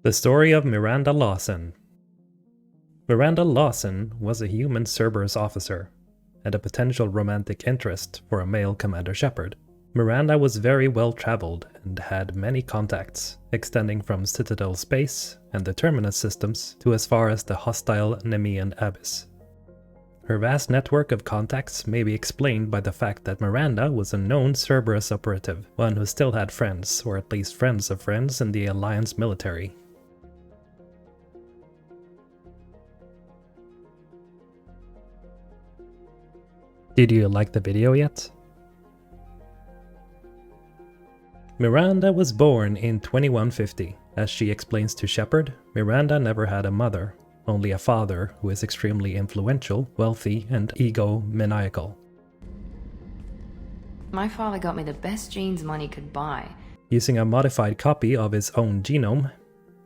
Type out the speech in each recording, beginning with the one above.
The story of Miranda Lawson. Miranda Lawson was a human Cerberus officer, and a potential romantic interest for a male Commander Shepard. Miranda was very well traveled and had many contacts, extending from Citadel space and the Terminus systems to as far as the hostile Nemean Abyss. Her vast network of contacts may be explained by the fact that Miranda was a known Cerberus operative, one who still had friends, or at least friends of friends, in the Alliance military. Did you like the video yet? Miranda was born in 2150. As she explains to Shepard, Miranda never had a mother, only a father who is extremely influential, wealthy, and egomaniacal. My father got me the best genes money could buy. Using a modified copy of his own genome,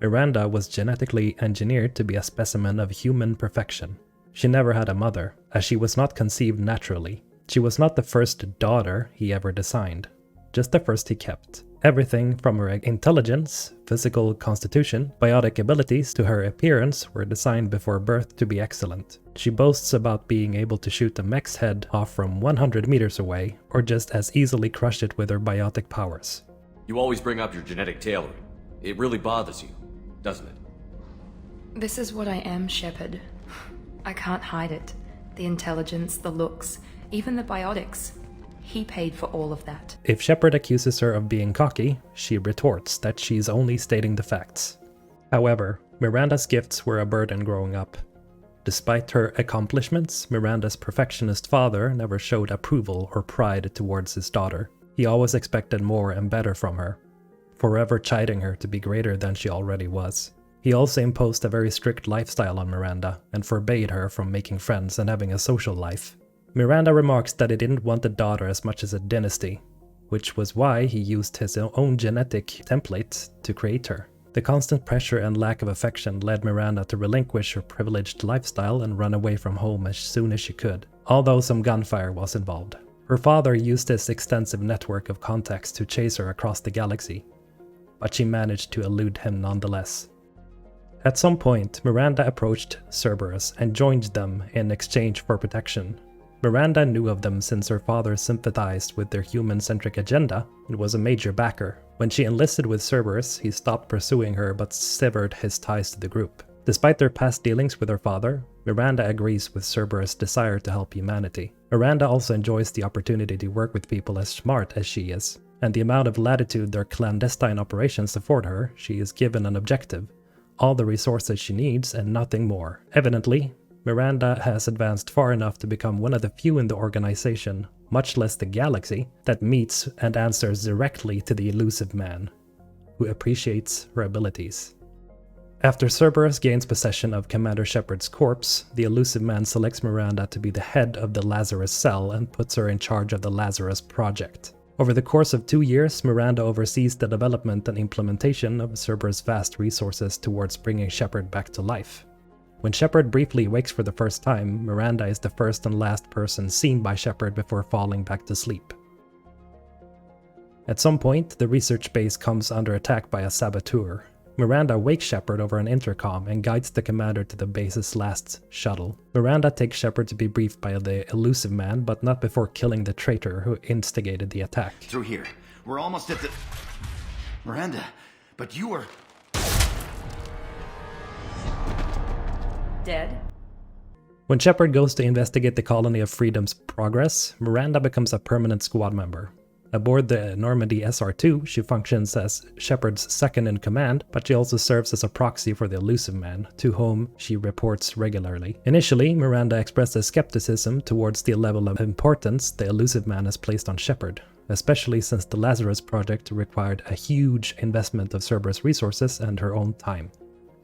Miranda was genetically engineered to be a specimen of human perfection. She never had a mother, as she was not conceived naturally. She was not the first daughter he ever designed, just the first he kept. Everything from her intelligence, physical constitution, biotic abilities to her appearance were designed before birth to be excellent. She boasts about being able to shoot a mech's head off from 100 meters away, or just as easily crush it with her biotic powers. You always bring up your genetic tailoring. It really bothers you, doesn't it? This is what I am, Shepard. I can't hide it. The intelligence, the looks, even the biotics. He paid for all of that. If Shepard accuses her of being cocky, she retorts that she's only stating the facts. However, Miranda's gifts were a burden growing up. Despite her accomplishments, Miranda's perfectionist father never showed approval or pride towards his daughter. He always expected more and better from her, forever chiding her to be greater than she already was. He also imposed a very strict lifestyle on Miranda and forbade her from making friends and having a social life. Miranda remarks that he didn't want a daughter as much as a dynasty, which was why he used his own genetic template to create her. The constant pressure and lack of affection led Miranda to relinquish her privileged lifestyle and run away from home as soon as she could, although some gunfire was involved. Her father used his extensive network of contacts to chase her across the galaxy, but she managed to elude him nonetheless. At some point, Miranda approached Cerberus and joined them in exchange for protection. Miranda knew of them since her father sympathized with their human-centric agenda and was a major backer. When she enlisted with Cerberus, he stopped pursuing her but severed his ties to the group. Despite their past dealings with her father, Miranda agrees with Cerberus' desire to help humanity. Miranda also enjoys the opportunity to work with people as smart as she is, and the amount of latitude their clandestine operations afford her, she is given an objective, all the resources she needs and nothing more. Evidently, Miranda has advanced far enough to become one of the few in the organization, much less the galaxy, that meets and answers directly to the elusive man, who appreciates her abilities. After Cerberus gains possession of Commander Shepard's corpse, the elusive man selects Miranda to be the head of the Lazarus cell and puts her in charge of the Lazarus project. Over the course of 2 years, Miranda oversees the development and implementation of Cerberus' vast resources towards bringing Shepard back to life. When Shepard briefly wakes for the first time, Miranda is the first and last person seen by Shepard before falling back to sleep. At some point, the research base comes under attack by a saboteur. Miranda wakes Shepard over an intercom and guides the commander to the base's last shuttle. Miranda takes Shepard to be briefed by the elusive man, but not before killing the traitor who instigated the attack. Through here. We're almost at the... Miranda, but you were... Dead? When Shepard goes to investigate the Colony of Freedom's progress, Miranda becomes a permanent squad member. Aboard the Normandy SR-2, she functions as Shepard's second-in-command, but she also serves as a proxy for the elusive man, to whom she reports regularly. Initially, Miranda expresses skepticism towards the level of importance the elusive man has placed on Shepard, especially since the Lazarus project required a huge investment of Cerberus resources and her own time.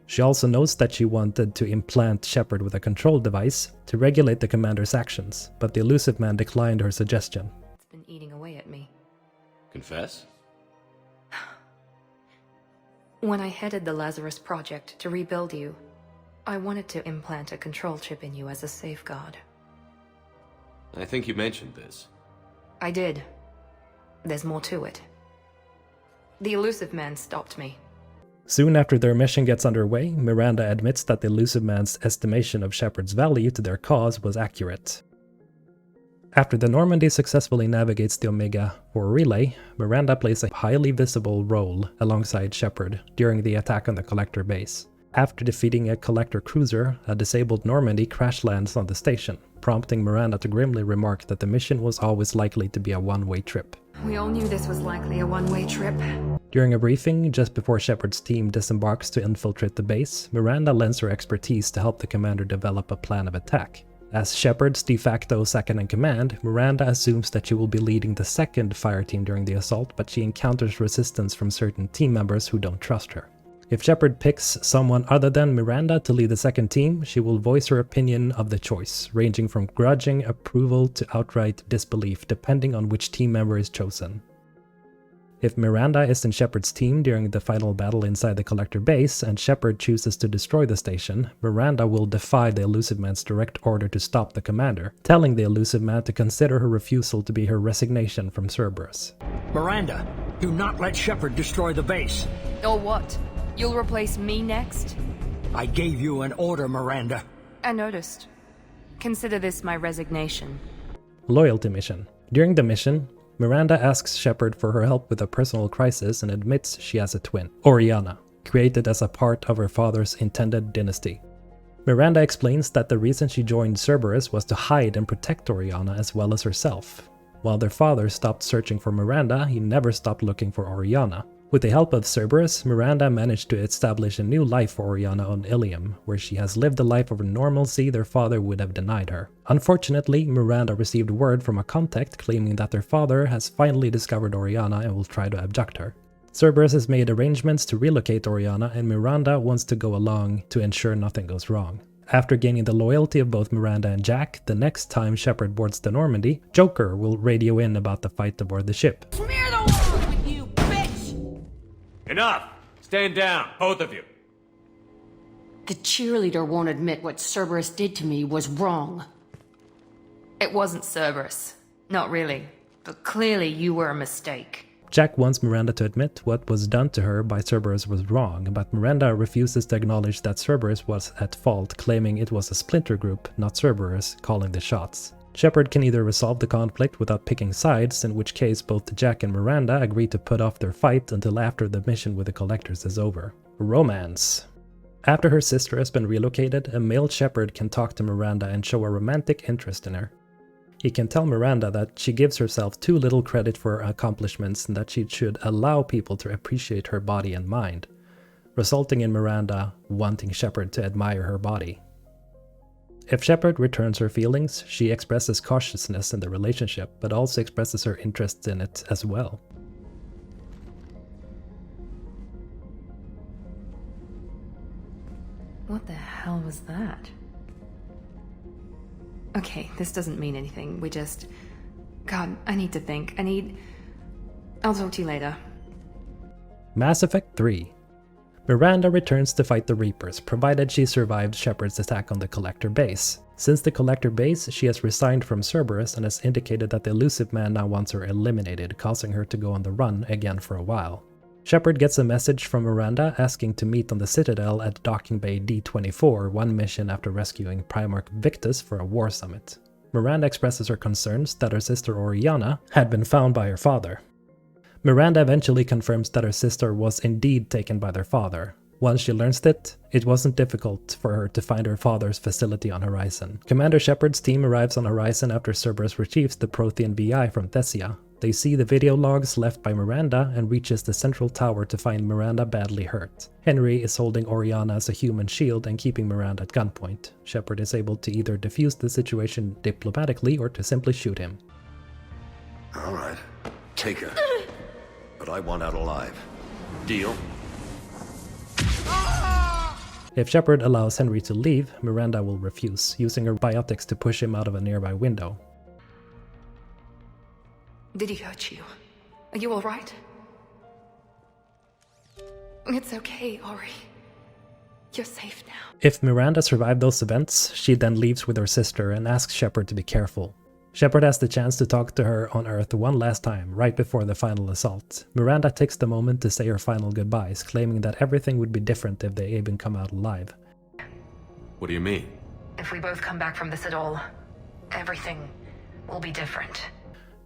She also notes that she wanted to implant Shepard with a control device to regulate the commander's actions, but the elusive man declined her suggestion. It's been eating away at me. Confess? When I headed the Lazarus project to rebuild you, I wanted to implant a control chip in you as a safeguard. I think you mentioned this. I did. There's more to it. The elusive man stopped me. Soon after their mission gets underway, Miranda admits that the elusive man's estimation of Shepard's value to their cause was accurate. After the Normandy successfully navigates the Omega-4 relay, Miranda plays a highly visible role alongside Shepard during the attack on the Collector base. After defeating a Collector cruiser, a disabled Normandy crash lands on the station, prompting Miranda to grimly remark that the mission was always likely to be a one-way trip. We all knew this was likely a one-way trip. During a briefing, just before Shepard's team disembarks to infiltrate the base, Miranda lends her expertise to help the commander develop a plan of attack. As Shepard's de facto second-in-command, Miranda assumes that she will be leading the second fire team during the assault, but she encounters resistance from certain team members who don't trust her. If Shepard picks someone other than Miranda to lead the second team, she will voice her opinion of the choice, ranging from grudging approval to outright disbelief, depending on which team member is chosen. If Miranda is in Shepard's team during the final battle inside the Collector base and Shepard chooses to destroy the station, Miranda will defy the elusive man's direct order to stop the commander, telling the elusive man to consider her refusal to be her resignation from Cerberus. Miranda, do not let Shepard destroy the base. Or what? You'll replace me next? I gave you an order, Miranda. I noticed. Consider this my resignation. Loyalty mission. During the mission, Miranda asks Shepard for her help with a personal crisis and admits she has a twin, Oriana, created as a part of her father's intended dynasty. Miranda explains that the reason she joined Cerberus was to hide and protect Oriana as well as herself. While their father stopped searching for Miranda, he never stopped looking for Oriana. With the help of Cerberus, Miranda managed to establish a new life for Oriana on Ilium, where she has lived a life of normalcy their father would have denied her. Unfortunately, Miranda received word from a contact claiming that their father has finally discovered Oriana and will try to abduct her. Cerberus has made arrangements to relocate Oriana, and Miranda wants to go along to ensure nothing goes wrong. After gaining the loyalty of both Miranda and Jack, the next time Shepard boards the Normandy, Joker will radio in about the fight aboard the ship. Smear the walls with you, bitch! Enough! Stand down, both of you. The cheerleader won't admit what Cerberus did to me was wrong. It wasn't Cerberus. Not really. But clearly you were a mistake. Jack wants Miranda to admit what was done to her by Cerberus was wrong, but Miranda refuses to acknowledge that Cerberus was at fault, claiming it was a splinter group, not Cerberus, calling the shots. Shepard can either resolve the conflict without picking sides, in which case both Jack and Miranda agree to put off their fight until after the mission with the Collectors is over. Romance. After her sister has been relocated, a male Shepard can talk to Miranda and show a romantic interest in her. He can tell Miranda that she gives herself too little credit for her accomplishments and that she should allow people to appreciate her body and mind, resulting in Miranda wanting Shepard to admire her body. If Shepard returns her feelings, she expresses cautiousness in the relationship, but also expresses her interest in it as well. What the hell was that? Okay, this doesn't mean anything. We just... God, I need to think. I'll talk to you later. Mass Effect 3. Miranda returns to fight the Reapers, provided she survived Shepard's attack on the Collector base. Since the Collector base, she has resigned from Cerberus and has indicated that the elusive man now wants her eliminated, causing her to go on the run again for a while. Shepard gets a message from Miranda asking to meet on the Citadel at Docking Bay D-24, one mission after rescuing Primarch Victus for a war summit. Miranda expresses her concerns that her sister Oriana had been found by her father. Miranda eventually confirms that her sister was indeed taken by their father. Once she learns it wasn't difficult for her to find her father's facility on Horizon. Commander Shepard's team arrives on Horizon after Cerberus retrieves the Prothean VI from Thessia. They see the video logs left by Miranda and reaches the central tower to find Miranda badly hurt. Henry is holding Oriana as a human shield and keeping Miranda at gunpoint. Shepard is able to either defuse the situation diplomatically or to simply shoot him. All right, take her. But I want out alive. Deal? If Shepard allows Henry to leave, Miranda will refuse, using her biotics to push him out of a nearby window. Did he hurt you? Are you alright? It's okay, Ori. You're safe now. If Miranda survived those events, she then leaves with her sister and asks Shepard to be careful. Shepard has the chance to talk to her on Earth one last time, right before the final assault. Miranda takes the moment to say her final goodbyes, claiming that everything would be different if they even come out alive. What do you mean? If we both come back from this at all, everything will be different.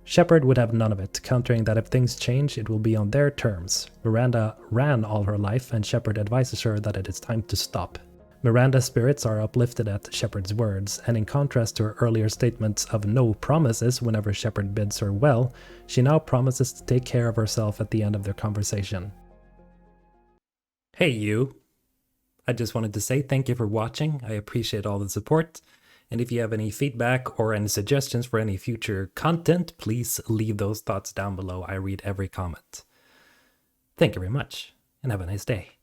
Shepard would have none of it, countering that if things change, it will be on their terms. Miranda ran all her life, and Shepard advises her that it is time to stop. Miranda's spirits are uplifted at Shepard's words, and in contrast to her earlier statements of no promises whenever Shepard bids her well, she now promises to take care of herself at the end of their conversation. Hey you! I just wanted to say thank you for watching, I appreciate all the support, and if you have any feedback or any suggestions for any future content, please leave those thoughts down below, I read every comment. Thank you very much, and have a nice day.